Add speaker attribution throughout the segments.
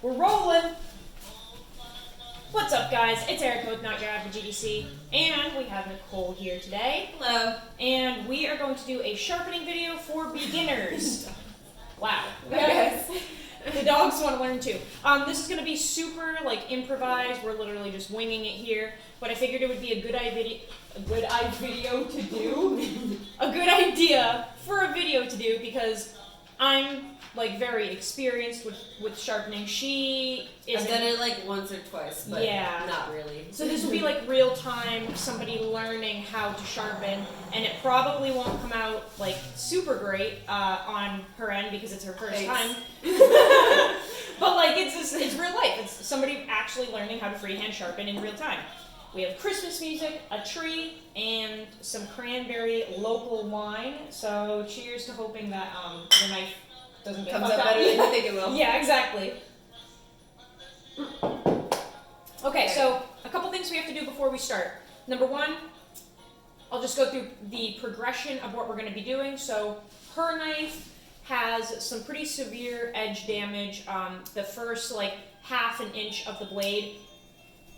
Speaker 1: We're rolling! What's up, guys? It's Erica with Not Your Average EDC, and we have Nicole here today.
Speaker 2: Hello.
Speaker 1: And we are going to do a sharpening video for beginners. Wow.
Speaker 2: Yes.
Speaker 1: The dogs want to learn too. This is going to be super improvised. We're literally just winging it here. But I figured it would be a good idea for a video to do because I'm very experienced with sharpening. She isn't.
Speaker 2: I've done it once or twice, but not really.
Speaker 1: So this will be real time, somebody learning how to sharpen, and it probably won't come out super great on her end because it's her first time. But it's real life. It's somebody actually learning how to freehand sharpen in real time. We have Christmas music, a tree, and some cranberry local wine. So cheers to hoping that the knife doesn't get
Speaker 2: comes
Speaker 1: fucked
Speaker 2: up better than you think it will.
Speaker 1: Yeah, exactly. Okay, so a couple things we have to do before we start. Number one, I'll just go through the progression of what we're going to be doing. So her knife has some pretty severe edge damage. The first half an inch of the blade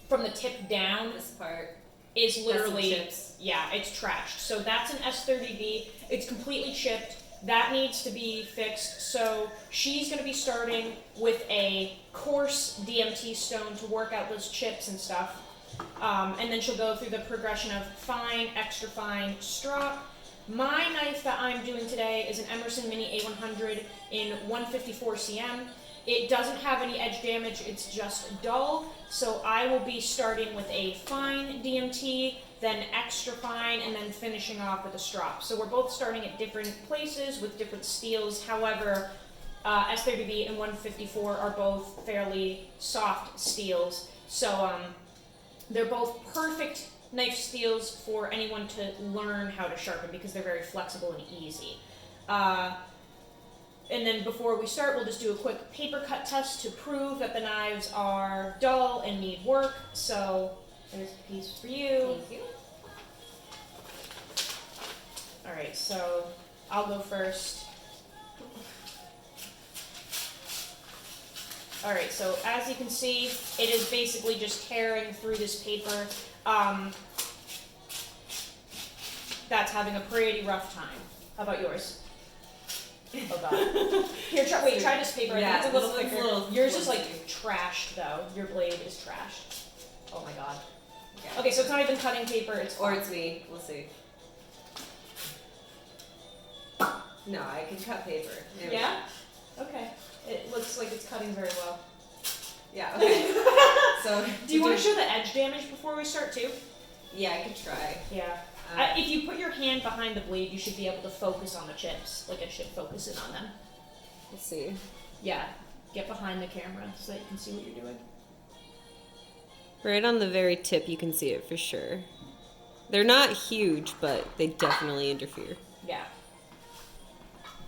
Speaker 1: from the tip down,
Speaker 2: this part
Speaker 1: is literally,
Speaker 2: chips.
Speaker 1: Yeah, it's trashed. So that's an S30V. It's completely chipped. That needs to be fixed. So she's going to be starting with a coarse DMT stone to work out those chips and stuff. And then she'll go through the progression of fine, extra fine, strop. My knife that I'm doing today is an Emerson Mini A100 in 154 cm. It doesn't have any edge damage, it's just dull. So I will be starting with a fine DMT, then extra fine, and then finishing off with a strop. So we're both starting at different places with different steels. However, S30V and 154 are both fairly soft steels. So they're both perfect knife steels for anyone to learn how to sharpen because they're very flexible and easy. And then before we start, we'll just do a quick paper cut test to prove that the knives are dull and need work. So there's a piece for you.
Speaker 2: Thank you.
Speaker 1: Alright, so I'll go first. Alright, so as you can see, it is basically just tearing through this paper. That's having a pretty rough time. How about yours? Oh god. Here, try this paper.
Speaker 2: Yeah,
Speaker 1: I think it's a little thicker. Yours is
Speaker 2: flimsy.
Speaker 1: trashed though. Your blade is trashed. Oh my god.
Speaker 2: Okay.
Speaker 1: Okay, so it's not even cutting paper, it's
Speaker 2: Or it's me. We'll see. No, I can cut paper. There we
Speaker 1: Yeah? Okay. It looks like it's cutting very well.
Speaker 2: go. Yeah, okay. So
Speaker 1: Do you want to show the edge damage before we start too?
Speaker 2: Yeah, I could try.
Speaker 1: Yeah. If you put your hand behind the blade, you should be able to focus on the chips. It should focus in on them.
Speaker 2: Let's see.
Speaker 1: Yeah. Get behind the camera so that you can see what you're doing.
Speaker 2: Right on the very tip, you can see it for sure. They're not huge, but they definitely interfere.
Speaker 1: Yeah.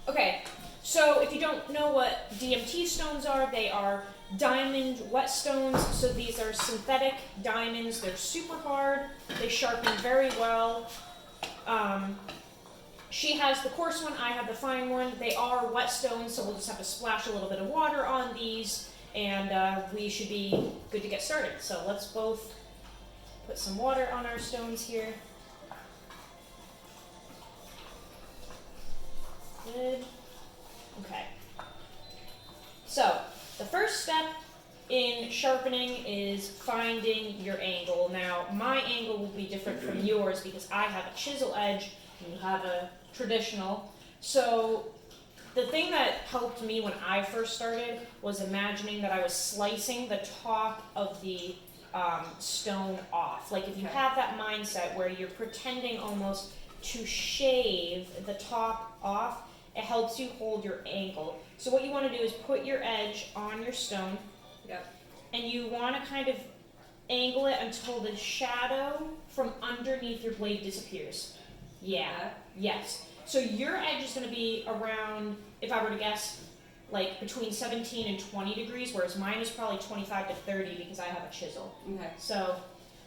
Speaker 1: Okay, so if you don't know what DMT stones are, they are diamond whetstones. So these are synthetic diamonds. They're super hard. They sharpen very well. She has the coarse one, I have the fine one. They are whetstones, so we'll just have to splash a little bit of water on these, and we should be good to get started. So let's both put some water on our stones here. Good. Okay. So, the first step in sharpening is finding your angle. Now, my angle will be different from yours because I have a chisel edge and you have a traditional. So, the thing that helped me when I first started was imagining that I was slicing the top of the stone off. If you have that mindset where you're pretending almost to shave the top off, it helps you hold your angle. So what you want to do is put your edge on your stone.
Speaker 2: Yep.
Speaker 1: And you want to kind of angle it until the shadow from underneath your blade disappears. Yeah. Yes. So your edge is going to be around, if I were to guess, between 17 and 20 degrees, whereas mine is probably 25 to 30 because I have a chisel.
Speaker 2: Okay.
Speaker 1: So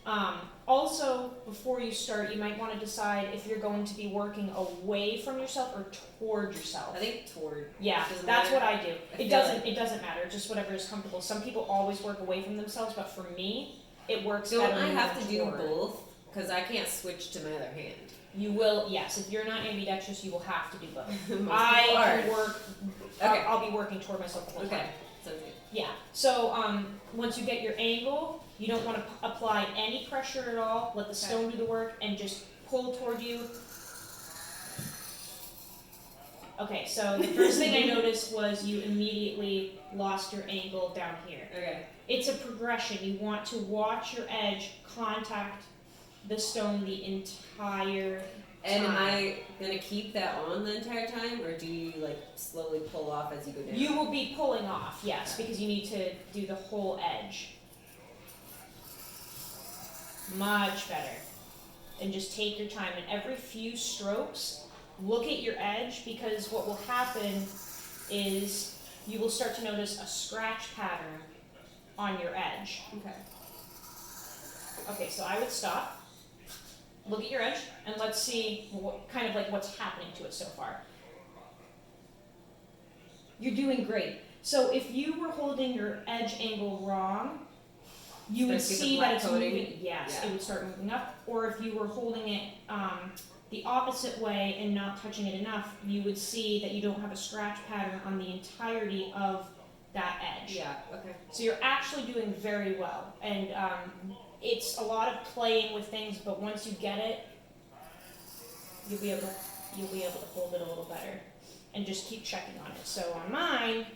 Speaker 1: Also, before you start, you might want to decide if you're going to be working away from yourself or toward yourself.
Speaker 2: I think toward.
Speaker 1: Yeah,
Speaker 2: Doesn't
Speaker 1: that's
Speaker 2: matter.
Speaker 1: what I do.
Speaker 2: I
Speaker 1: It
Speaker 2: feel
Speaker 1: doesn't.
Speaker 2: like-
Speaker 1: It doesn't matter. Just whatever is comfortable. Some people always work away from themselves, but for me, it works
Speaker 2: Don't
Speaker 1: better.
Speaker 2: I
Speaker 1: when
Speaker 2: have
Speaker 1: you're
Speaker 2: to do
Speaker 1: toward.
Speaker 2: both? Because I can't switch to my other hand.
Speaker 1: You will. Yes, if you're not ambidextrous, you will have to do both.
Speaker 2: Most
Speaker 1: I
Speaker 2: people
Speaker 1: can
Speaker 2: are.
Speaker 1: work.
Speaker 2: Okay.
Speaker 1: I'll be working toward myself the whole time.
Speaker 2: Okay, sounds good.
Speaker 1: Yeah. So once you get your angle, you don't want to apply any pressure at all. Let the stone do the work and just pull toward you. Okay. So the first thing I noticed was you immediately lost your angle down here.
Speaker 2: Okay.
Speaker 1: It's a progression. You want to watch your edge contact the stone the entire
Speaker 2: And am
Speaker 1: time.
Speaker 2: I gonna keep that on the entire time, or do you like slowly pull off as you go down?
Speaker 1: You will be pulling off, yes, because you need to do the whole edge. Much better. And just take your time. And every few strokes, look at your edge, because what will happen is you will start to notice a scratch pattern on your edge.
Speaker 2: Okay.
Speaker 1: Okay, so I would stop. Look at your edge, and let's see what kind of like what's happening to it so far. You're doing great. So if you were holding your edge angle wrong, you would
Speaker 2: Start to get the
Speaker 1: see
Speaker 2: black
Speaker 1: that it's
Speaker 2: coating?
Speaker 1: moving. Yes,
Speaker 2: Yeah.
Speaker 1: it would start moving up. Or if you were holding it the opposite way and not touching it enough, you would see that you don't have a scratch pattern on the entirety of that edge.
Speaker 2: Yeah. Okay.
Speaker 1: So you're actually doing very well, and it's a lot of playing with things. But once you get it, you'll be able to hold it a little better, and just keep checking on it. So on mine,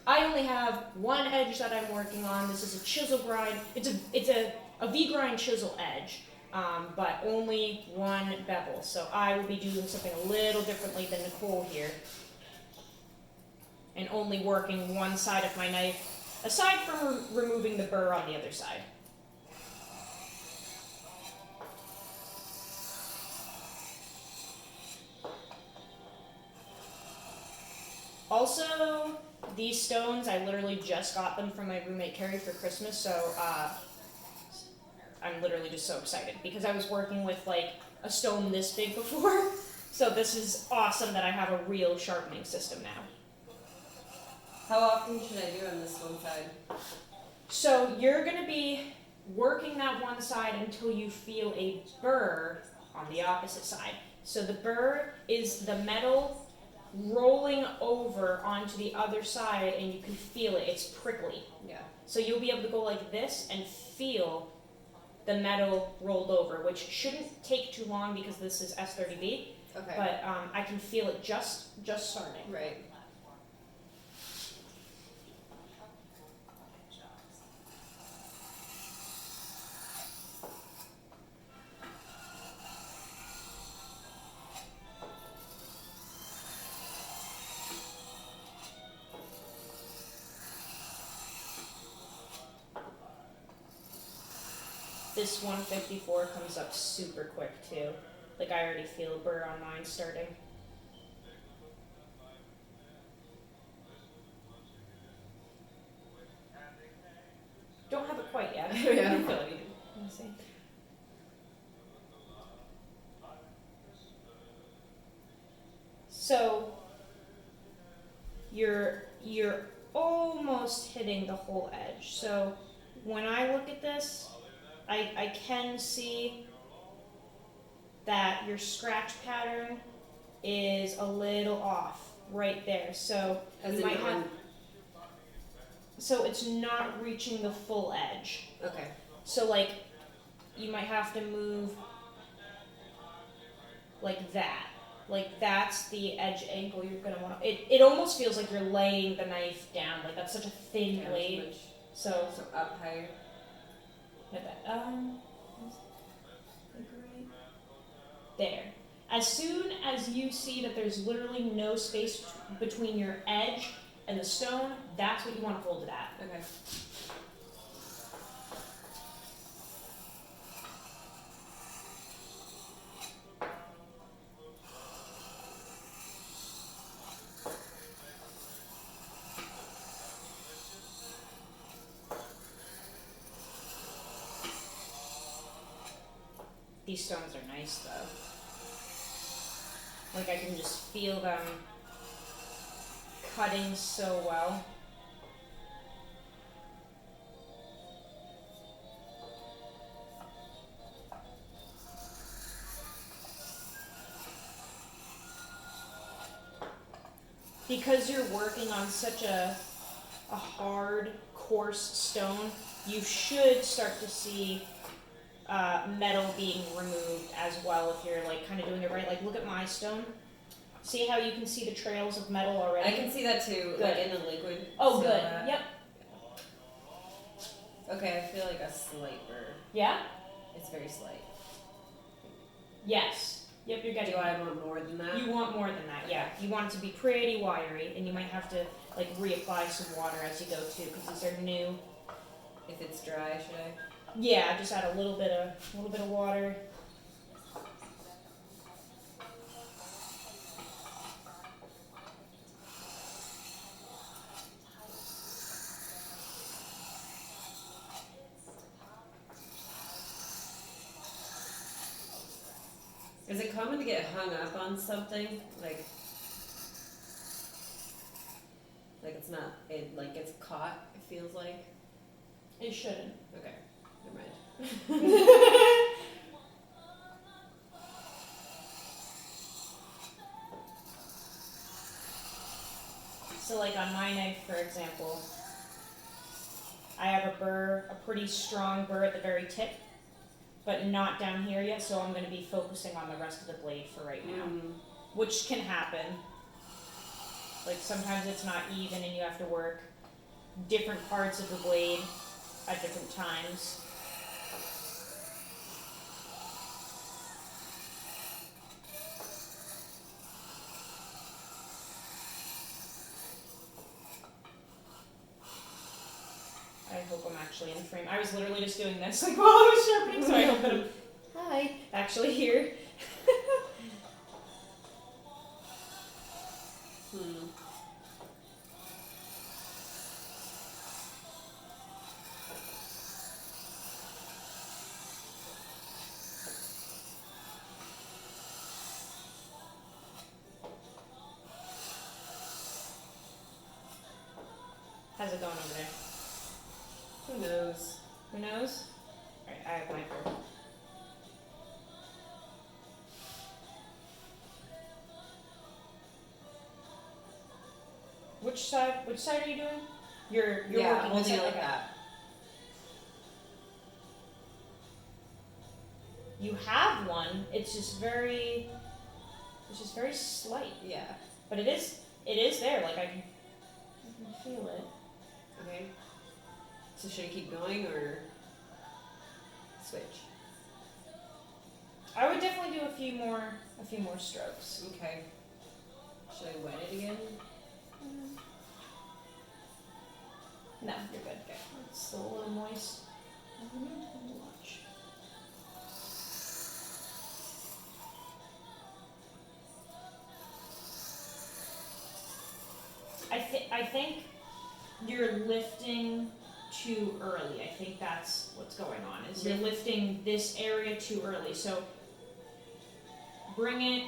Speaker 1: I only have one edge that I'm working on. This is a chisel grind. It's a V grind chisel edge, but only one bevel. So I will be doing something a little differently than Nicole here, and only working one side of my knife, aside from removing the burr on the other side. Also, these stones, I literally just got them from my roommate Carrie for Christmas, so I'm literally just so excited because I was working with like a stone this big before, so this is awesome that I have a real sharpening system now.
Speaker 2: How often should I do on this one side?
Speaker 1: So you're going to be working that one side until you feel a burr on the opposite side. So the burr is the metal rolling over onto the other side, and you can feel it. It's prickly.
Speaker 2: Yeah.
Speaker 1: So you'll be able to go like this and feel the metal rolled over, which shouldn't take too long because this is S30B.
Speaker 2: Okay.
Speaker 1: But I can feel it just starting.
Speaker 2: Right.
Speaker 1: This 154 comes up super quick too. Like I already feel a burr on mine starting. Don't have it quite yet.
Speaker 2: Yeah, I don't feel it either.
Speaker 1: Let me see. So you're almost hitting the whole edge. So when I look at this, I can see that your scratch pattern is a little off right there. So
Speaker 2: As
Speaker 1: you
Speaker 2: in
Speaker 1: might have,
Speaker 2: on.
Speaker 1: so it's not reaching the full edge.
Speaker 2: Okay.
Speaker 1: So like you might have to move like that. Like that's the edge angle you're gonna want. It almost feels like you're laying the knife down. Like that's such a thin
Speaker 2: Yeah,
Speaker 1: blade.
Speaker 2: much-
Speaker 1: So
Speaker 2: So up higher.
Speaker 1: like that. There. As soon as you see that there's literally no space between your edge and the stone, that's what you want to hold it at.
Speaker 2: Okay.
Speaker 1: These stones are nice though. Like I can just feel them cutting so well. Because you're working on such a hard, coarse stone, you should start to see metal being removed as well if you're like kind of doing it right. Like look at my stone. See how you can see the trails of metal already?
Speaker 2: I can see that too,
Speaker 1: Good.
Speaker 2: like in the liquid.
Speaker 1: Oh,
Speaker 2: So
Speaker 1: good.
Speaker 2: that-
Speaker 1: Yep.
Speaker 2: Okay, I feel like a slight burr.
Speaker 1: Yeah?
Speaker 2: It's very slight.
Speaker 1: Yes. Yep, you're getting
Speaker 2: Do I want more than that?
Speaker 1: You want more than that, yeah. You want it to be pretty wiry, and you might have to like reapply some water as you go too, because these are new.
Speaker 2: If it's dry, should I?
Speaker 1: Yeah, just add a little bit of water.
Speaker 2: Is it common to get hung up on something? Like it's not, it like gets caught, it feels like?
Speaker 1: It shouldn't.
Speaker 2: Okay, never mind.
Speaker 1: So like on my knife, for example, I have a burr, a pretty strong burr at the very tip, but not down here yet, so I'm going to be focusing on the rest of the blade for right now, which can happen. Like sometimes it's not even and you have to work different parts of the blade at different times. I hope I'm actually in frame. I was literally just doing this like while I was sharpening, so I hope that I'm actually here. How's it going over there?
Speaker 2: Who knows?
Speaker 1: Who knows? Alright, I have my burr. Which side are you doing? You're
Speaker 2: Yeah,
Speaker 1: working
Speaker 2: holding
Speaker 1: this
Speaker 2: it like
Speaker 1: okay.
Speaker 2: that.
Speaker 1: You have one. It's just very slight.
Speaker 2: Yeah.
Speaker 1: But it is there. Like I can feel it.
Speaker 2: Okay. So should I keep going or switch?
Speaker 1: I would definitely do a few more strokes.
Speaker 2: Okay. Should I wet it again?
Speaker 1: No, you're good. Okay. It's still a little moist. Watch. I think you're lifting too early. I think that's what's going on. Is you're lifting this area too early. So bring it,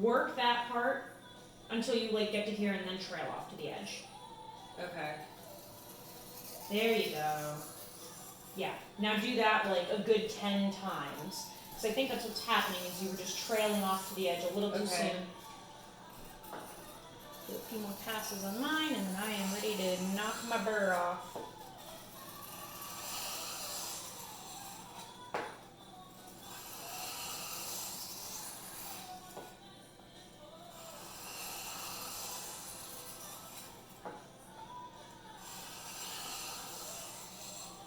Speaker 1: work that part until you like get to here and then trail off to the edge.
Speaker 2: Okay.
Speaker 1: There you go. Yeah. Now do that like a good 10 times. Because I think that's what's happening is you were just trailing off to the edge a little too soon. Do a few more passes on mine and then I am ready to knock my burr off.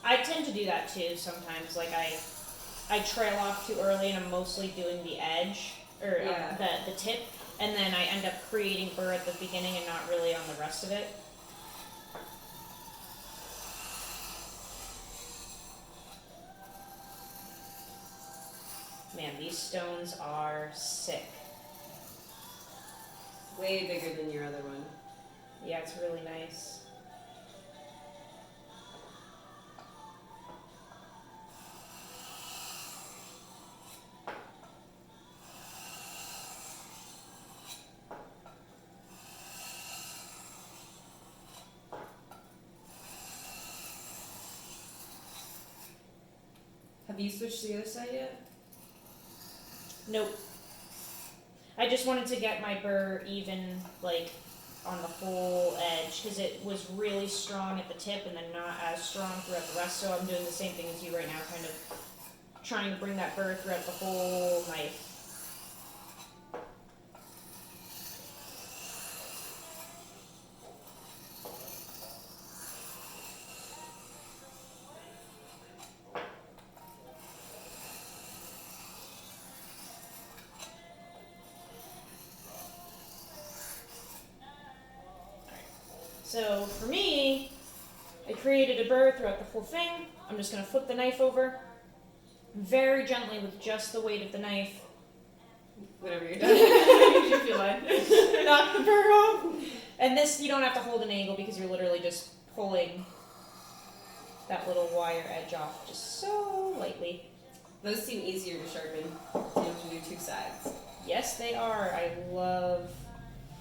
Speaker 1: I tend to do that too sometimes. Like I trail off too early and I'm mostly doing the edge or the tip, and then I end up creating burr at the beginning and not really on the rest of it. Man, these stones are sick.
Speaker 2: Way bigger than your other one.
Speaker 1: Yeah, it's really nice.
Speaker 3: Have you switched to the other side yet?
Speaker 1: Nope. I just wanted to get my burr even, like, on the whole edge, because it was really strong at the tip and then not as strong throughout the rest, so I'm doing the same thing as you right now, kind of trying to bring that burr throughout the whole knife. So for me, I created a burr throughout the whole thing. I'm just going to flip the knife over very gently with just the weight of the knife.
Speaker 3: Whenever you're done, you feel like
Speaker 1: Knock the burr off. And this, you don't have to hold an angle because you're literally just pulling that little wire edge off just so lightly.
Speaker 3: Those seem easier to sharpen. You don't have to do two sides.
Speaker 1: Yes, they are. I love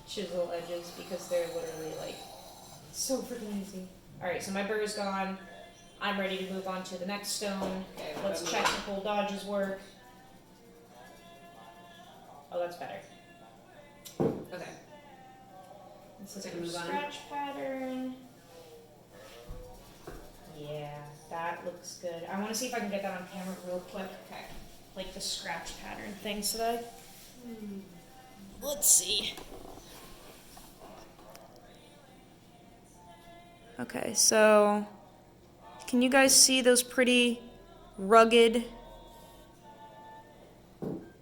Speaker 1: chisel edges because they're literally like so freaking easy. Alright, so my burr is gone. I'm ready to move on to the next stone.
Speaker 3: Okay,
Speaker 1: Let's check Nicole Dodge's work. Oh, that's better.
Speaker 3: Okay.
Speaker 1: This is
Speaker 3: So
Speaker 1: a
Speaker 3: move on.
Speaker 1: scratch pattern. Yeah, that looks good. I want to see if I can get that on camera real quick.
Speaker 3: Okay.
Speaker 1: Like the scratch pattern thing. So that let's see. Okay, so can you guys see those pretty rugged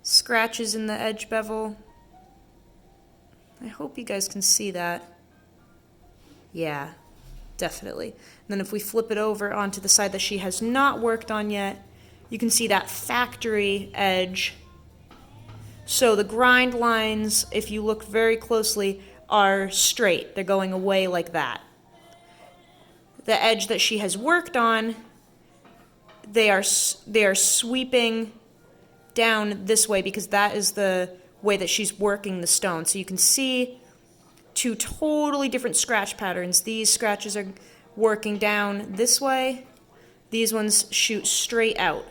Speaker 1: scratches in the edge bevel? I hope you guys can see that. Yeah, definitely. And then if we flip it over onto the side that she has not worked on yet, you can see that factory edge. So the grind lines, if you look very closely, are straight. They're going away like that. The edge that she has worked on, they are sweeping down this way because that is the way that she's working the stone. So you can see two totally different scratch patterns. These scratches are working down this way. These ones shoot straight out.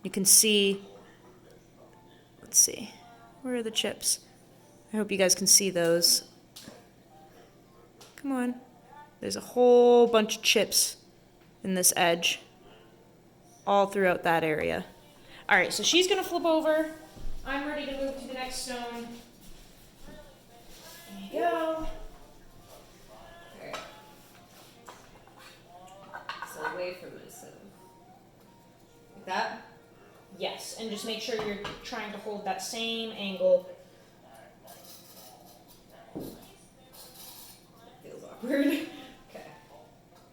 Speaker 1: You can see, let's see, where are the chips? I hope you guys can see those. Come on. There's a whole bunch of chips in this edge, all throughout that area. All right, so she's gonna flip over. I'm ready to move to the next stone. There you go.
Speaker 3: Alright. So away from this. So. Like that?
Speaker 1: Yes, and just make sure you're trying to hold that same angle.
Speaker 3: Feels awkward. Okay.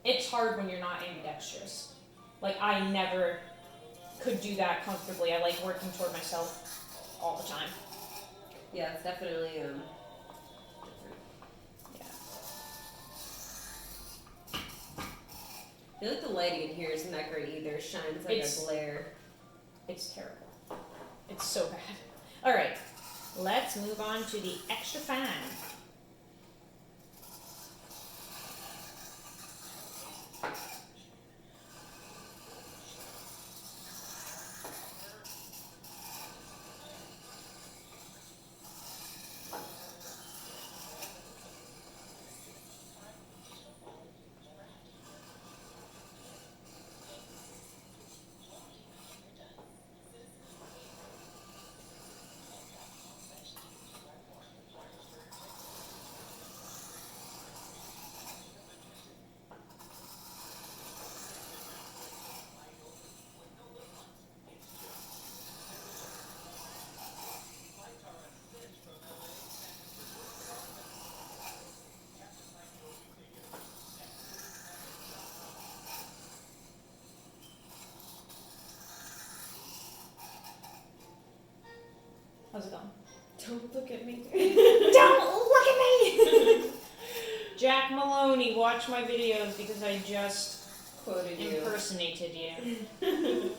Speaker 1: It's hard when you're not ambidextrous. Like, I never could do that comfortably. I like working toward myself all the time.
Speaker 3: Yeah, it's definitely different.
Speaker 1: Yeah.
Speaker 3: I feel like the lighting in here isn't that great either. It shines like
Speaker 1: It's-
Speaker 3: a glare.
Speaker 1: It's terrible. It's so bad. All right, let's move on to the extra fine. How's it going?
Speaker 3: Don't look at me.
Speaker 1: Don't look at me! Jack Maloney, watch my videos because I just
Speaker 3: Quoted you.
Speaker 1: impersonated you.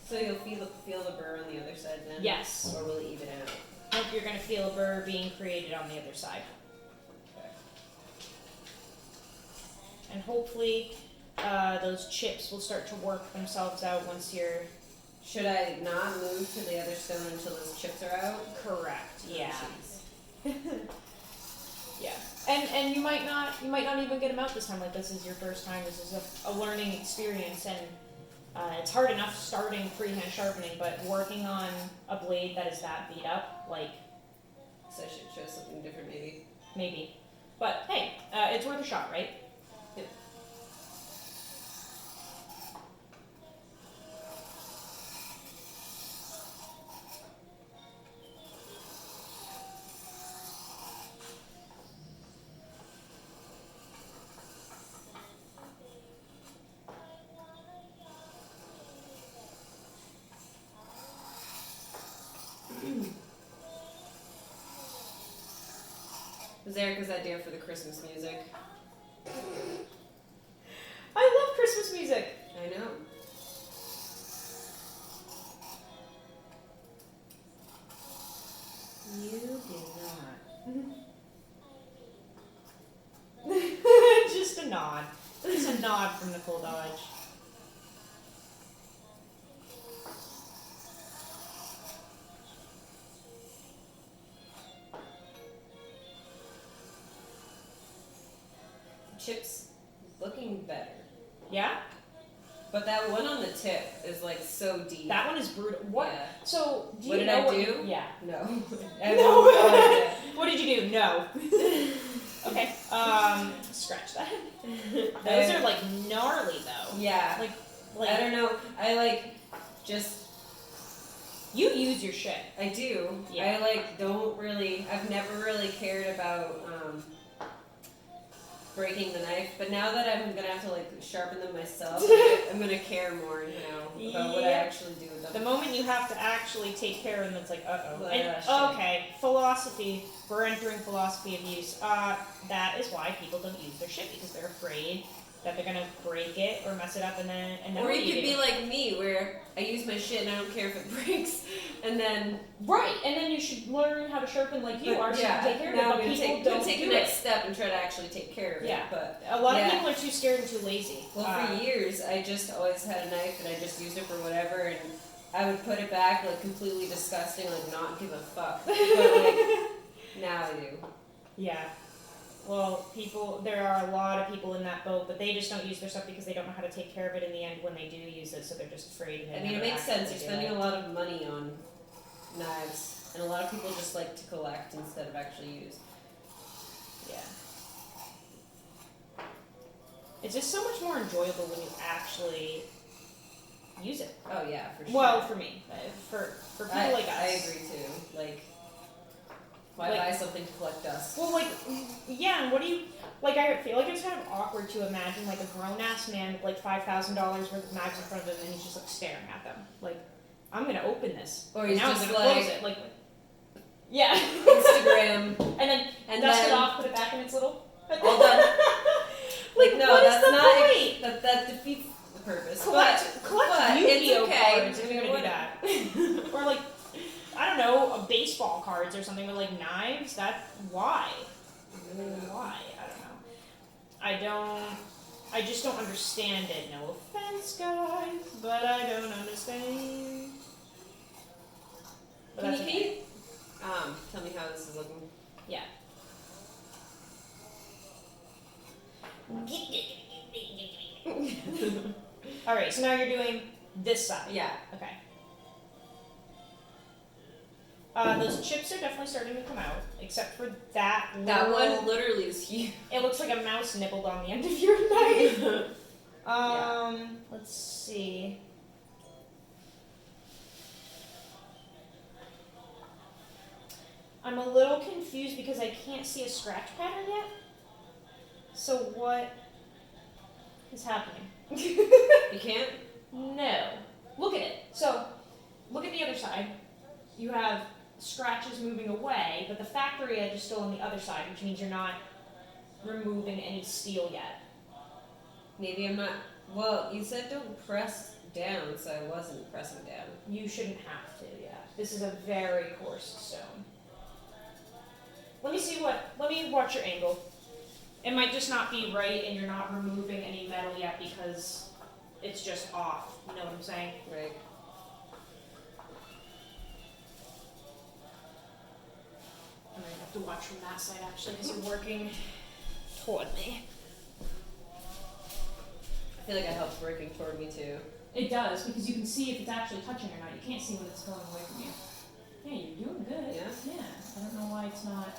Speaker 3: So you'll feel the burr on the other side then?
Speaker 1: Yes.
Speaker 3: Or will it even out?
Speaker 1: Nope, you're going to feel a burr being created on the other side.
Speaker 3: Okay.
Speaker 1: And hopefully those chips will start to work themselves out once you're...
Speaker 3: Should I not move to the other stone until those chips are out?
Speaker 1: Correct, yeah.
Speaker 3: Oh,
Speaker 1: Yeah. And you might not even get them out this time. Like, this is your first time. This is a learning experience, and it's hard enough starting freehand sharpening, but working on a blade that is that beat up, like...
Speaker 3: So I should show something different maybe.
Speaker 1: Maybe. But, hey, it's worth a shot, right?
Speaker 3: Yep. Was Erica's idea for the Christmas music?
Speaker 1: I love Christmas music.
Speaker 3: I know. You did not.
Speaker 1: Just a nod. Just a nod from Nicole Dodge.
Speaker 3: Chips looking better.
Speaker 1: Yeah?
Speaker 3: But that one on the tip is like so deep.
Speaker 1: That one is brutal. What?
Speaker 3: Yeah.
Speaker 1: So, do you
Speaker 3: What did
Speaker 1: know
Speaker 3: I
Speaker 1: what
Speaker 3: do?
Speaker 1: Yeah.
Speaker 3: No.
Speaker 1: No. What did you do? No. Okay. Scratch that. Those are like gnarly though.
Speaker 3: Yeah.
Speaker 1: Like
Speaker 3: I don't know. I like just
Speaker 1: you use your shit.
Speaker 3: I do.
Speaker 1: Yeah.
Speaker 3: I like don't really. I've never really cared about breaking the knife, but now that I'm gonna have to like sharpen them myself, I'm gonna care more now about what I actually do with them.
Speaker 1: The moment you have to actually take care of them, it's like, uh-oh.
Speaker 3: Well,
Speaker 1: And,
Speaker 3: yeah,
Speaker 1: okay, philosophy. We're entering philosophy of use. That is why people don't use their shit, because they're afraid that they're gonna break it or mess it up, and then
Speaker 3: Or
Speaker 1: what
Speaker 3: you
Speaker 1: do
Speaker 3: could
Speaker 1: do?
Speaker 3: be like me, where I use my shit and I don't care if it breaks, and then
Speaker 1: Right, and then you should learn how to sharpen like you are, so you
Speaker 3: yeah,
Speaker 1: can take care of it.
Speaker 3: now
Speaker 1: But
Speaker 3: I'm
Speaker 1: people
Speaker 3: gonna
Speaker 1: don't
Speaker 3: take
Speaker 1: do
Speaker 3: the next
Speaker 1: it.
Speaker 3: step and try to actually take care of
Speaker 1: Yeah.
Speaker 3: it. But
Speaker 1: A lot
Speaker 3: yeah.
Speaker 1: of people are too scared and too lazy.
Speaker 3: Well, for years, I just always had a knife and I just used it for whatever, and I would put it back like completely disgusting, like not give a fuck. But like now I do.
Speaker 1: Yeah. Well, there are a lot of people in that boat, but they just don't use their stuff because they don't know how to take care of it in the end when they do use it, so they're just afraid. And
Speaker 3: I mean, it makes sense. You're spending a lot of money on knives, and a lot of people just like to collect instead of actually use.
Speaker 1: Yeah. It's just so much more enjoyable when you actually use it.
Speaker 3: Oh yeah, for sure.
Speaker 1: Well, for me, for people like us.
Speaker 3: I agree too. Like, why
Speaker 1: Like-
Speaker 3: buy something to collect dust?
Speaker 1: Well, like, yeah, and what do you, like, I feel like it's kind of awkward to imagine, like, a grown-ass man with, like, $5,000 worth of knives in front of him, and he's just, like, staring at them. Like, I'm gonna open this.
Speaker 3: Or
Speaker 1: and
Speaker 3: he's
Speaker 1: now
Speaker 3: just
Speaker 1: I'm gonna close
Speaker 3: like-
Speaker 1: it. Like, yeah.
Speaker 3: Instagram.
Speaker 1: and dust it off, put it back in its little...
Speaker 3: All done.
Speaker 1: Like,
Speaker 3: no,
Speaker 1: what is
Speaker 3: that's
Speaker 1: the
Speaker 3: not.
Speaker 1: point?
Speaker 3: That defeats the purpose.
Speaker 1: Collect
Speaker 3: but
Speaker 1: Yu-Gi-Oh
Speaker 3: it's okay.
Speaker 1: cards if you're gonna do that. Or, like, I don't know, a baseball cards or something with, like, knives. Why? Why? I don't know. I just don't understand it. No offense, guys, but I don't understand. But
Speaker 3: Can
Speaker 1: that's
Speaker 3: you
Speaker 1: okay.
Speaker 3: tell me how this is looking?
Speaker 1: Yeah. Alright, so now you're doing this side.
Speaker 3: Yeah.
Speaker 1: Okay. Those chips are definitely starting to come out, except for that
Speaker 3: That
Speaker 1: little-
Speaker 3: one literally is huge.
Speaker 1: It looks like a mouse nibbled on the end of your knife. Let's see. I'm a little confused because I can't see a scratch pattern yet. So what is happening?
Speaker 3: You can't?
Speaker 1: No. Look at it. So, look at the other side. You have scratches moving away, but the factory edge is still on the other side, which means you're not removing any steel yet.
Speaker 3: Maybe I'm not. Well, you said don't press down, so I wasn't pressing down.
Speaker 1: You shouldn't have to, yeah. This is a very coarse stone. Let me watch your angle. It might just not be right and you're not removing any metal yet because it's just off. You know what I'm saying?
Speaker 3: Right.
Speaker 1: I'm gonna have to watch from that side actually because you're working toward me.
Speaker 3: I feel like it helps working toward me too.
Speaker 1: It does, because you can see if it's actually touching or not. You can't see when it's going away from you. Yeah, you're doing good.
Speaker 3: Yeah?
Speaker 1: Yeah. I don't know why it's not.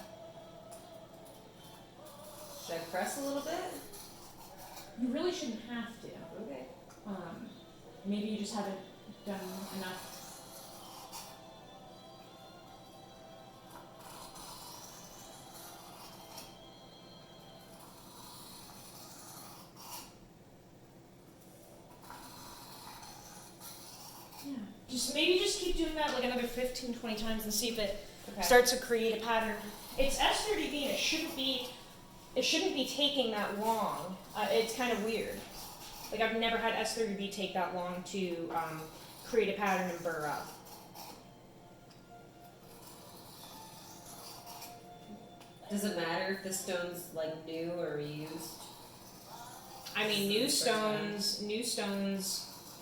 Speaker 3: Should I press a little bit?
Speaker 1: You really shouldn't have to.
Speaker 3: Okay.
Speaker 1: Maybe you just haven't done enough. Yeah. Just keep doing that like another 15, 20 times and see if it starts to create a pattern. It's S30B and it shouldn't be taking that long. It's kind of weird. Like I've never had S30B take that long to create a pattern and burr up.
Speaker 3: Does it matter if the stone's like new or reused?
Speaker 1: I mean, new stones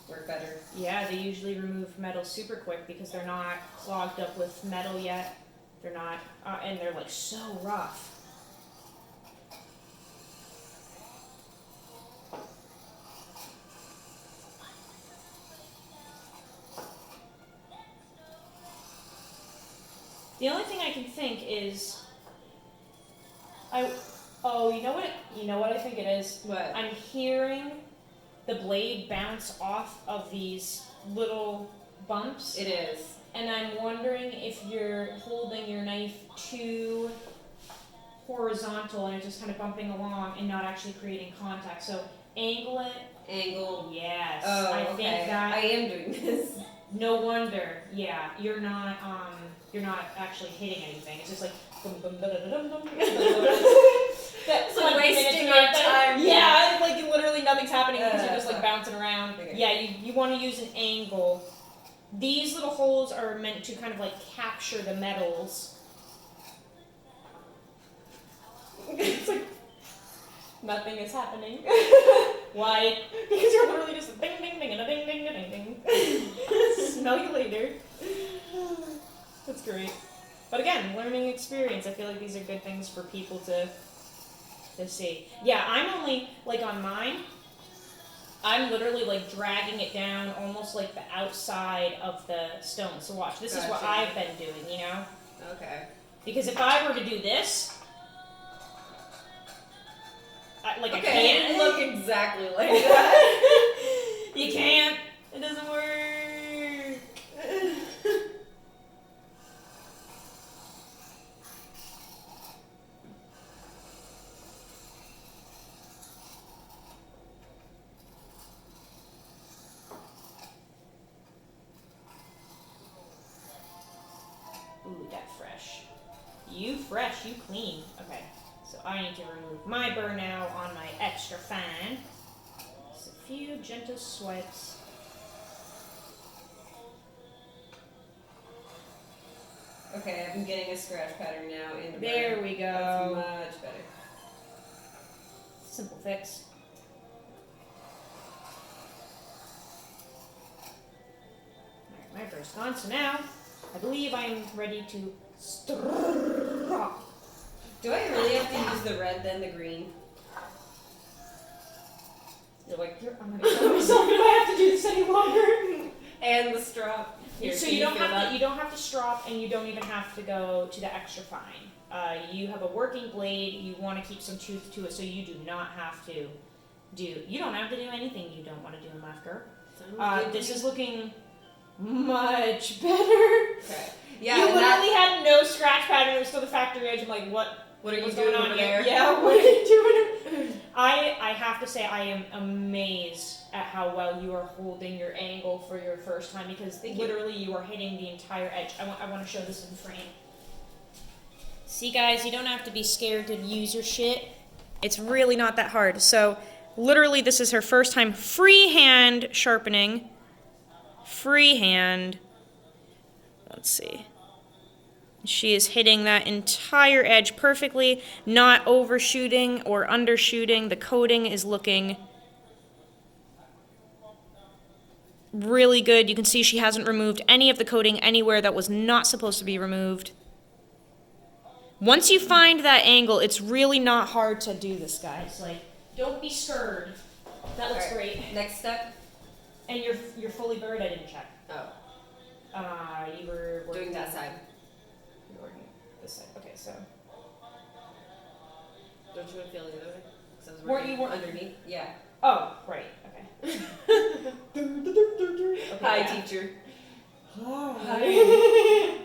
Speaker 3: Work better.
Speaker 1: Yeah, they usually remove metal super quick because they're not clogged up with metal yet. They're not, and they're like so rough. The only thing I can think is, you know what I think it is?
Speaker 3: What?
Speaker 1: I'm hearing the blade bounce off of these little bumps.
Speaker 3: It is.
Speaker 1: And I'm wondering if you're holding your knife too horizontal and it's just kind of bumping along and not actually creating contact. So angle it.
Speaker 3: Angle.
Speaker 1: Yes.
Speaker 3: Oh,
Speaker 1: I
Speaker 3: okay.
Speaker 1: think that.
Speaker 3: I am doing this.
Speaker 1: No wonder. Yeah, you're not actually hitting anything. It's just like boom, boom, da, da, da, dum, dum. That's
Speaker 3: like wasting our time.
Speaker 1: Yeah, like literally nothing's happening because you're just like
Speaker 3: fuck.
Speaker 1: bouncing around.
Speaker 3: Okay.
Speaker 1: Yeah, you want to use an angle. These little holes are meant to kind of like capture the metals. It's like nothing is happening. Why? Because you're literally just ding ding ding and a ding ding and a ding ding. Smell you later. That's great. But again, learning experience. I feel like these are good things for people to see. Yeah, I'm only like on mine. I'm literally like dragging it down almost like the outside of the stone. So watch, this is what
Speaker 3: Gotcha.
Speaker 1: I've been doing, you know?
Speaker 3: Okay.
Speaker 1: Because if I were to do this, I
Speaker 3: Okay,
Speaker 1: can't.
Speaker 3: it look exactly like that.
Speaker 1: You can't. It doesn't work. Ooh, that fresh. You fresh, you clean. Okay, so I need to remove my burr now on my extra fine. Just a few gentle swipes.
Speaker 3: Okay, I've been getting a scratch pattern now in the
Speaker 1: There
Speaker 3: burr.
Speaker 1: we
Speaker 3: That's
Speaker 1: go.
Speaker 3: much better.
Speaker 1: Simple fix. Alright, my burr's gone, so now I believe I'm ready to strop.
Speaker 3: Do I really have to use the red then the green?
Speaker 1: You're like, I'm gonna kill myself if I have to do this any longer.
Speaker 3: And the strop. Here,
Speaker 1: So
Speaker 3: can
Speaker 1: you don't
Speaker 3: feel
Speaker 1: have
Speaker 3: that?
Speaker 1: to. You don't have to strop, and you don't even have to go to the extra fine. You have a working blade. You want to keep some tooth to it, so you do not have to do. You don't have to do anything you don't want to do in laughter. This is looking much better.
Speaker 3: Okay. Yeah.
Speaker 1: You
Speaker 3: and
Speaker 1: literally had no scratch pattern. It was still the factory edge. I'm like,
Speaker 3: what are you
Speaker 1: what's
Speaker 3: doing
Speaker 1: going on
Speaker 3: over
Speaker 1: here?
Speaker 3: there?
Speaker 1: Yeah, what are you doing? I have to say I am amazed at how well you are holding your angle for your first time because literally you are hitting the entire edge. I want to show this in frame. See guys, you don't have to be scared to use your shit. It's really not that hard. So literally this is her first time freehand sharpening freehand. Let's see. She is hitting that entire edge perfectly, not overshooting or undershooting. The coating is looking really good. You can see she hasn't removed any of the coating anywhere that was not supposed to be removed. Once you find that angle, it's really not hard to do this, guys. Like, don't be scared. That looks great.
Speaker 3: Next step.
Speaker 1: And you're fully burred. I didn't check.
Speaker 3: Oh.
Speaker 1: You were working
Speaker 3: Doing that side.
Speaker 1: You were working this side. Okay, so.
Speaker 3: Don't you want to feel the other way? 'Cause I was
Speaker 1: Weren't
Speaker 3: working
Speaker 1: you
Speaker 3: underneath? Yeah.
Speaker 1: Oh, right. Okay. Okay,
Speaker 3: Hi,
Speaker 1: yeah.
Speaker 3: teacher.
Speaker 1: Hi.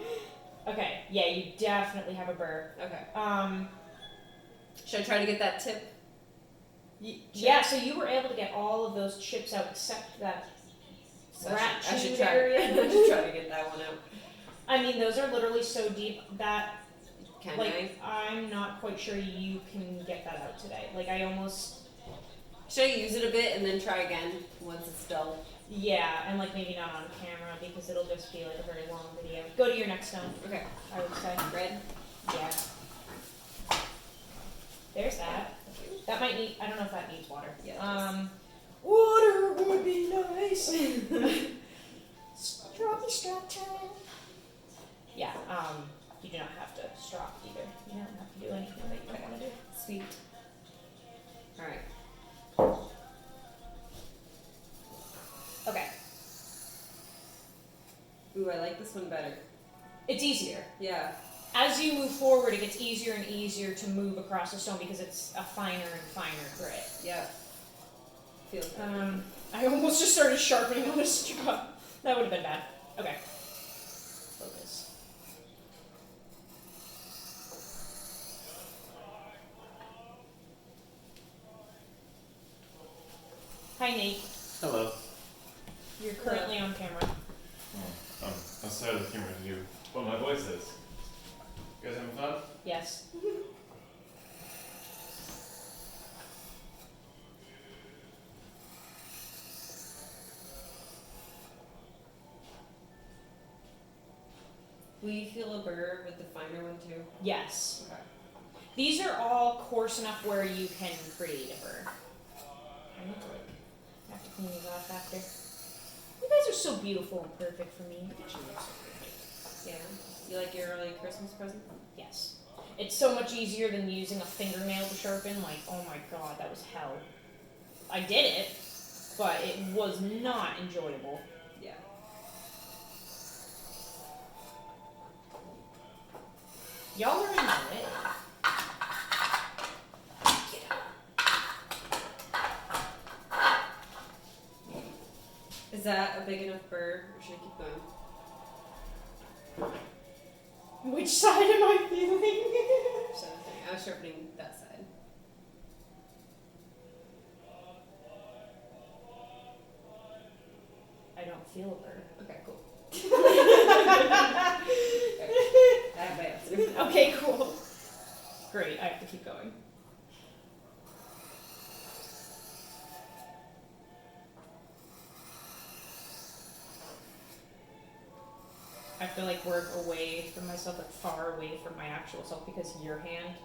Speaker 1: Okay. Yeah, you definitely have a burr.
Speaker 3: Okay. Should I try to get that tip?
Speaker 1: Yeah. So you were able to get all of those chips out except that rat
Speaker 3: I should
Speaker 1: tube
Speaker 3: try.
Speaker 1: area.
Speaker 3: I should try to get that one out.
Speaker 1: I mean, those are literally so deep that,
Speaker 3: Can
Speaker 1: like, I'm not quite sure you can get that out today. Like, I almost.
Speaker 3: Should I use it a bit and then try again once it's dull?
Speaker 1: Yeah, and like maybe not on camera because it'll just be like a very long video. Go to your next stone.
Speaker 3: Okay.
Speaker 1: I would say.
Speaker 3: Red.
Speaker 1: Yeah. There's that. That might need. I don't know if that needs water.
Speaker 3: Yeah.
Speaker 1: Water would be nice. Stroppy strap time. Yeah. You do not have to strop either. You don't have to do anything that you don't want to do.
Speaker 3: Sweet. All right.
Speaker 1: Okay.
Speaker 3: Ooh, I like this one better.
Speaker 1: It's easier.
Speaker 3: Yeah.
Speaker 1: As you move forward, it gets easier and easier to move across the stone because it's a finer and finer grit.
Speaker 3: Yeah. Feels good.
Speaker 1: I almost just started sharpening on this job. That would have been bad. Okay. Focus. Hi, Nate.
Speaker 4: Hello.
Speaker 1: You're currently on camera.
Speaker 4: Oh, I'm outside of the camera to do what my voice is. You guys having fun?
Speaker 1: Yes.
Speaker 3: Will you feel a burr with the finer one too?
Speaker 1: Yes.
Speaker 3: Okay.
Speaker 1: These are all coarse enough where you can create a burr. I need to have to clean these off after. You guys are so beautiful and perfect for me. Look at you, you're so perfect.
Speaker 3: Yeah. You like your early Christmas present?
Speaker 1: Yes. It's so much easier than using a fingernail to sharpen. Like, oh my god, that was hell. I did it, but it was not enjoyable.
Speaker 3: Yeah.
Speaker 1: Y'all are in my way.
Speaker 3: Is that a big enough burr, or should I keep going?
Speaker 1: Which side am I feeling?
Speaker 3: So I was sharpening that side.
Speaker 1: I don't feel a burr.
Speaker 3: Okay, cool. I have my answer.
Speaker 1: Okay, cool. Great, I have to keep going. I have to like work away from myself, like far away from my actual self because your hand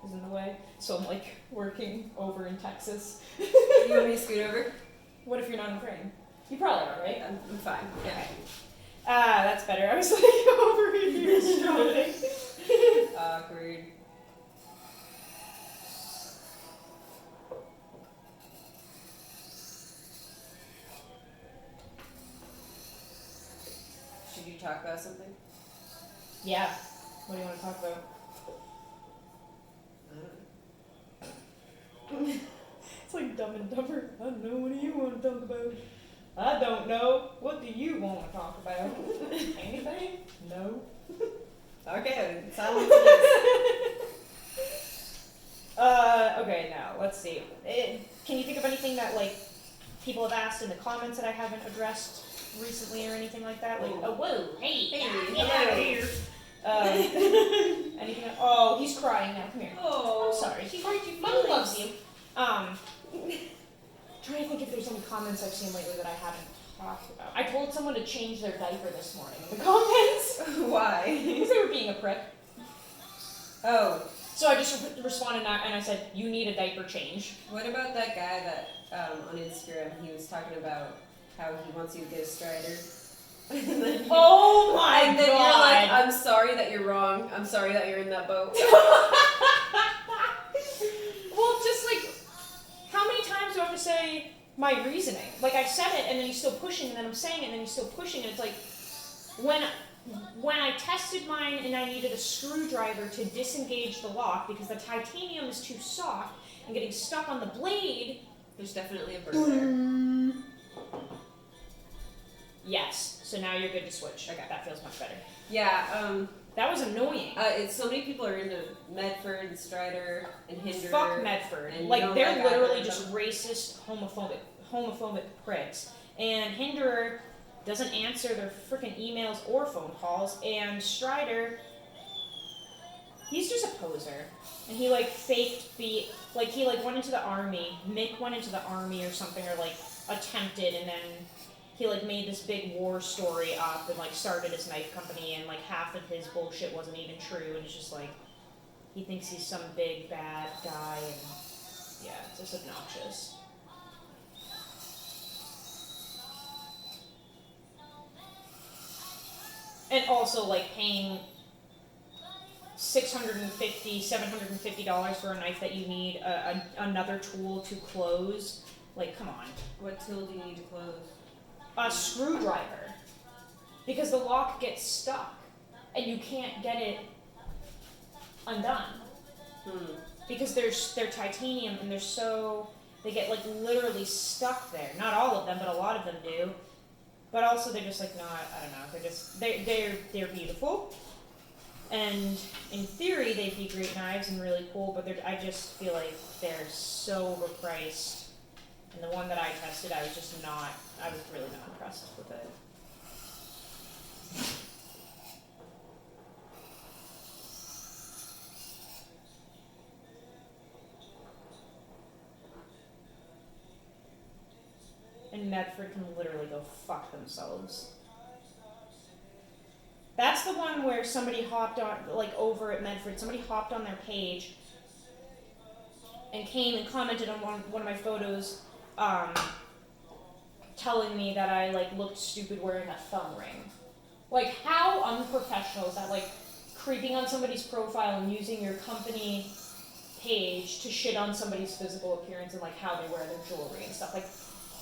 Speaker 1: is in the way. So I'm like working over in Texas.
Speaker 3: You want me to scoot over?
Speaker 1: What if you're not in frame? You probably are, right?
Speaker 3: I'm fine. Yeah.
Speaker 1: Okay. That's better. I was like over here struggling.
Speaker 3: Awkward. Should you talk about something?
Speaker 1: Yeah. What do you want to talk about?
Speaker 3: I don't know.
Speaker 1: It's like Dumb and Dumber. I don't know. What do you want to talk about? I don't know. What do you want to talk about? Anything? No.
Speaker 3: Okay, silence it
Speaker 1: Okay, now, let's see. Can you think of anything that, like, people have asked in the comments that I haven't addressed recently or anything like that? Like, oh, whoa, hey, get out of here. Anything else? Oh, he's crying now. Come here.
Speaker 3: Oh,
Speaker 1: I'm sorry.
Speaker 3: He hurt you.
Speaker 1: Mom loves you. Trying to think if there's any comments I've seen lately that I haven't talking about? I told someone to change their diaper this morning in the comments.
Speaker 3: Why?
Speaker 1: Because they were being a prick.
Speaker 3: Oh,
Speaker 1: So I just responded and I said, you need a diaper change.
Speaker 3: what about that guy that on Instagram he was talking about how he wants you to get a strider? And then you-
Speaker 1: Oh my
Speaker 3: and then
Speaker 1: god.
Speaker 3: you're like, I'm sorry that you're wrong. I'm sorry that you're in that boat.
Speaker 1: Well, just like, how many times do I have to say my reasoning? Like, I said it, and then he's still pushing, and then I'm saying it, and then he's still pushing, and it's like, when I tested mine and I needed a screwdriver to disengage the lock because the titanium is too soft and getting stuck on the blade.
Speaker 3: There's definitely a burr there.
Speaker 1: Yes, so now you're good to switch. Okay, that feels much better.
Speaker 3: Yeah,
Speaker 1: That was annoying.
Speaker 3: it's so many people are into Medford and Strider and Hinder.
Speaker 1: Fuck Medford.
Speaker 3: and you
Speaker 1: Like,
Speaker 3: don't
Speaker 1: they're
Speaker 3: like
Speaker 1: literally
Speaker 3: either of
Speaker 1: just racist, homophobic pricks. And Hinderer doesn't answer their freaking emails or phone calls. And Strider, he's just a poser. And he, like, faked he, like, went into the army. Mick went into the army or something, or, like, attempted, and then he, like, made this big war story up and, like, started his knife company, and, like, half of his bullshit wasn't even true, and it's just, like, he thinks he's some big, bad guy, and, yeah, it's just obnoxious. And also, like, paying $650, $750 for a knife that you need another tool to close. Like, come on.
Speaker 3: What tool do you need to close?
Speaker 1: A screwdriver. Because the lock gets stuck and you can't get it undone. Because they're titanium and they get like literally stuck there. Not all of them, but a lot of them do. But also they're just like not, I don't know, they're beautiful. And in theory they'd be great knives and really cool, but I just feel like they're so overpriced. And the one that I tested, I was really not impressed with it. And Medford can literally go fuck themselves. That's the one where somebody hopped on, like over at Medford, somebody hopped on their page and came and commented on one of my photos, telling me that I like looked stupid wearing a thumb ring. Like, how unprofessional is that? Like, creeping on somebody's profile and using your company page to shit on somebody's physical appearance and like how they wear their jewelry and stuff. Like,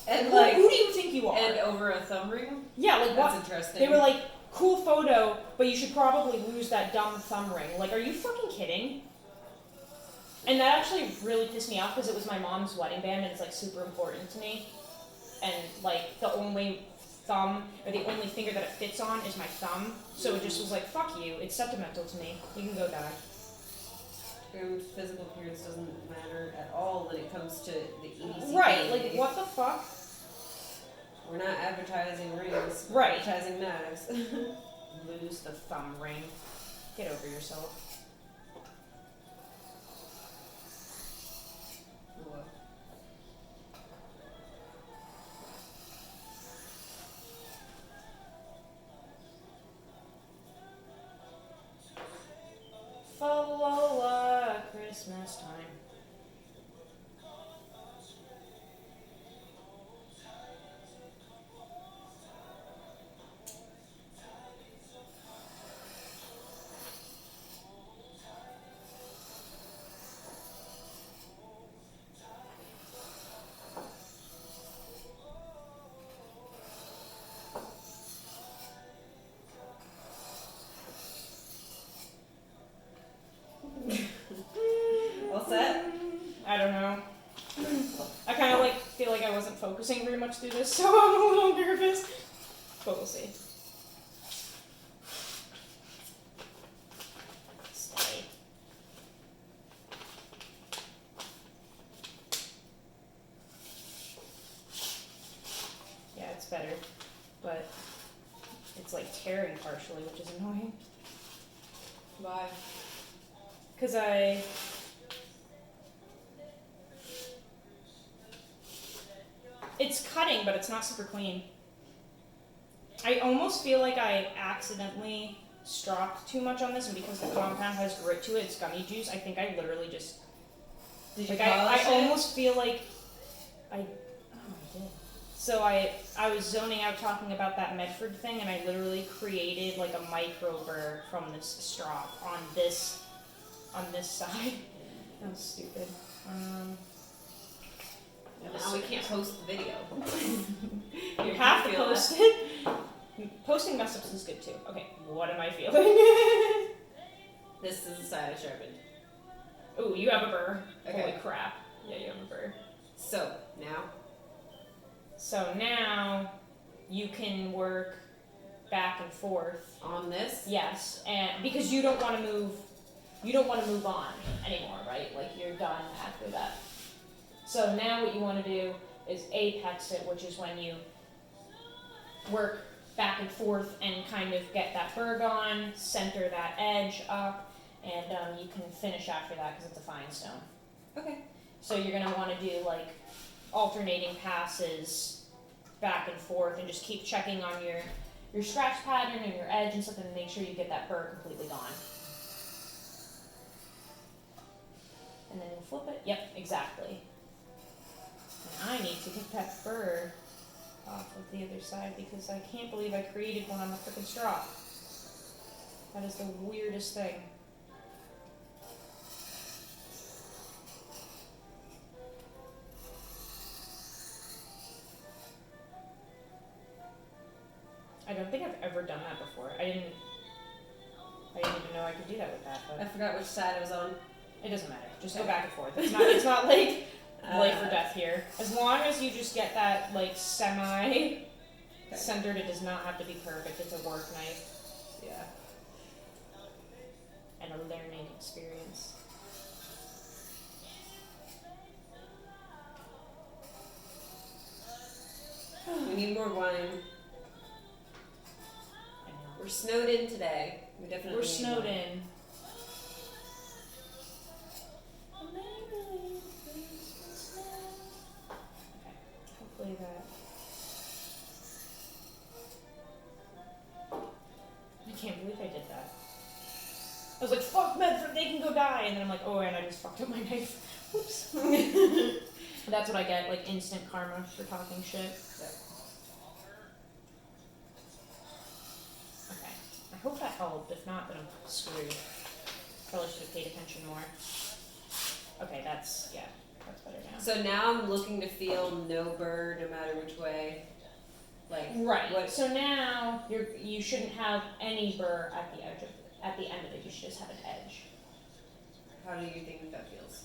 Speaker 3: And
Speaker 1: who,
Speaker 3: like,
Speaker 1: who do you think you are?
Speaker 3: and over a thumb ring?
Speaker 1: Yeah, like
Speaker 3: That's
Speaker 1: what?
Speaker 3: interesting.
Speaker 1: They were like, cool photo, but you should probably lose that dumb thumb ring. Like, are you fucking kidding? And that actually really pissed me off because it was my mom's wedding band and it's like super important to me. And like the only thumb or the only finger that it fits on is my thumb. So it just was like, fuck you. It's sentimental to me. You can go die.
Speaker 3: And physical appearance doesn't matter at all when it comes to the EDC.
Speaker 1: Right, like what the fuck?
Speaker 3: We're not advertising rings. We're
Speaker 1: Right.
Speaker 3: advertising knives.
Speaker 1: Lose the thumb ring. Get over yourself.
Speaker 3: Whoa.
Speaker 1: Falola, Christmas time.
Speaker 3: All set?
Speaker 1: I don't know. I kind of like feel like I wasn't focusing very much through this, so I'm a little nervous. But we'll see. Stay. Yeah, it's better, but it's like tearing partially, which is annoying.
Speaker 3: Why?
Speaker 1: Because it's cutting, but it's not super clean. I almost feel like I accidentally stropped too much on this, and because the compound has grit to it, it's gummy juice. I think I literally just
Speaker 3: Did you
Speaker 1: like I
Speaker 3: polish it?
Speaker 1: almost feel like I did. So I was zoning out talking about that Medford thing, and I literally created like a micro burr from this strop on this side. That was stupid.
Speaker 3: Now we can't post the video.
Speaker 1: You have to
Speaker 3: feel
Speaker 1: post it. Posting mess ups is good too. Okay, what am I feeling?
Speaker 3: This is the side I sharpened.
Speaker 1: Ooh, you have a burr.
Speaker 3: Okay.
Speaker 1: Holy crap. Yeah, you have a burr.
Speaker 3: So now,
Speaker 1: So now you can work back and forth.
Speaker 3: on this,
Speaker 1: Yes, and because you don't want to move on anymore, right? Like you're done after that. So now what you want to do is apex it, which is when you work back and forth and kind of get that burr on, center that edge up, and you can finish after that because it's a fine stone.
Speaker 3: okay.
Speaker 1: So you're gonna want to do like alternating passes back and forth, and just keep checking on your scratch pattern and your edge and stuff, and make sure you get that burr completely gone. And then you'll flip it. Yep, exactly. And I need to get that burr off of the other side because I can't believe I created one on the frickin' strop. That is the weirdest thing. I don't think I've ever done that before. I didn't even know I could do that with that,
Speaker 3: I
Speaker 1: but
Speaker 3: forgot which side I was on.
Speaker 1: it doesn't matter. Just go
Speaker 3: Okay.
Speaker 1: back and forth. It's not like life or death here. As long as you just get that like semi centered, it does not have to be perfect. It's a work knife
Speaker 3: Yeah.
Speaker 1: and a learning experience.
Speaker 3: We need more wine.
Speaker 1: I know.
Speaker 3: We're snowed in today. We definitely
Speaker 1: We're
Speaker 3: need
Speaker 1: snowed
Speaker 3: wine.
Speaker 1: in. Okay, hopefully that. I can't believe I did that. I was like, fuck Medford, they can go die. And then I'm like, oh, and I just fucked up my knife. Whoops. That's what I get, like instant karma for talking shit. Okay. I hope that helped. If not, then I'm screwed. Probably should have paid attention more. Okay, that's better now.
Speaker 3: So now I'm looking to feel no burr no matter which way. Like
Speaker 1: Right.
Speaker 3: what?
Speaker 1: So now you shouldn't have any burr at the edge at the end of it. You should just have an edge.
Speaker 3: How do you think that feels?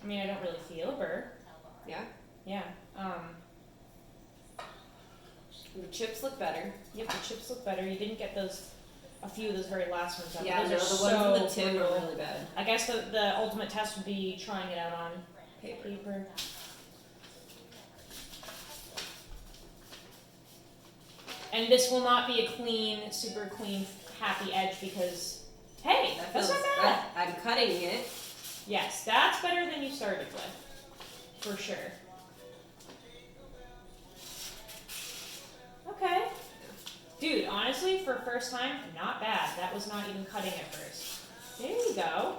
Speaker 1: I mean, I don't really feel a burr.
Speaker 3: Yeah.
Speaker 1: Yeah.
Speaker 3: The chips look better.
Speaker 1: Yep. The chips look better. You didn't get a few of those very last ones out.
Speaker 3: Yeah,
Speaker 1: Those
Speaker 3: no,
Speaker 1: are
Speaker 3: the
Speaker 1: so
Speaker 3: ones on the tip
Speaker 1: brutal.
Speaker 3: are really bad.
Speaker 1: I guess the ultimate test would be trying it out on paper. And this will not be a clean, super clean, happy edge because, hey, that's not bad.
Speaker 3: I'm cutting it.
Speaker 1: Yes, that's better than you started with, for sure. Okay. Dude, honestly, for first time, not bad. That was not even cutting at first. There you go.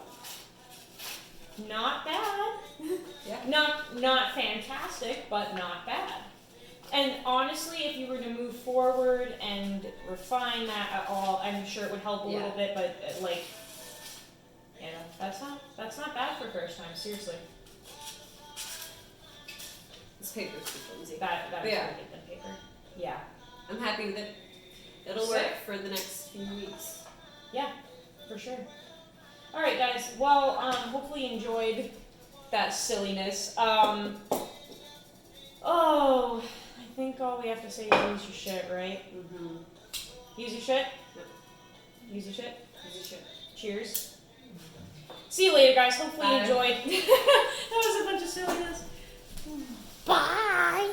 Speaker 1: Not bad.
Speaker 3: Yeah.
Speaker 1: Not fantastic, but not bad. And honestly, if you were to move forward and refine that at all, I'm sure it would help a little bit, but yeah, that's not bad for first time, seriously.
Speaker 3: This paper's too flimsy.
Speaker 1: That is
Speaker 3: Yeah.
Speaker 1: really good paper. Yeah.
Speaker 3: I'm happy with it. It'll
Speaker 1: Sick.
Speaker 3: work for the next few weeks.
Speaker 1: Yeah, for sure. Alright guys, well, hopefully you enjoyed that silliness. I think all we have to say is use your shit, right?
Speaker 3: Mm-hmm.
Speaker 1: Use your shit?
Speaker 3: Yep.
Speaker 1: Use your shit?
Speaker 3: Use your shit.
Speaker 1: Cheers. See you later guys, hopefully you
Speaker 3: Bye.
Speaker 1: enjoyed. That was a bunch of silliness. Bye!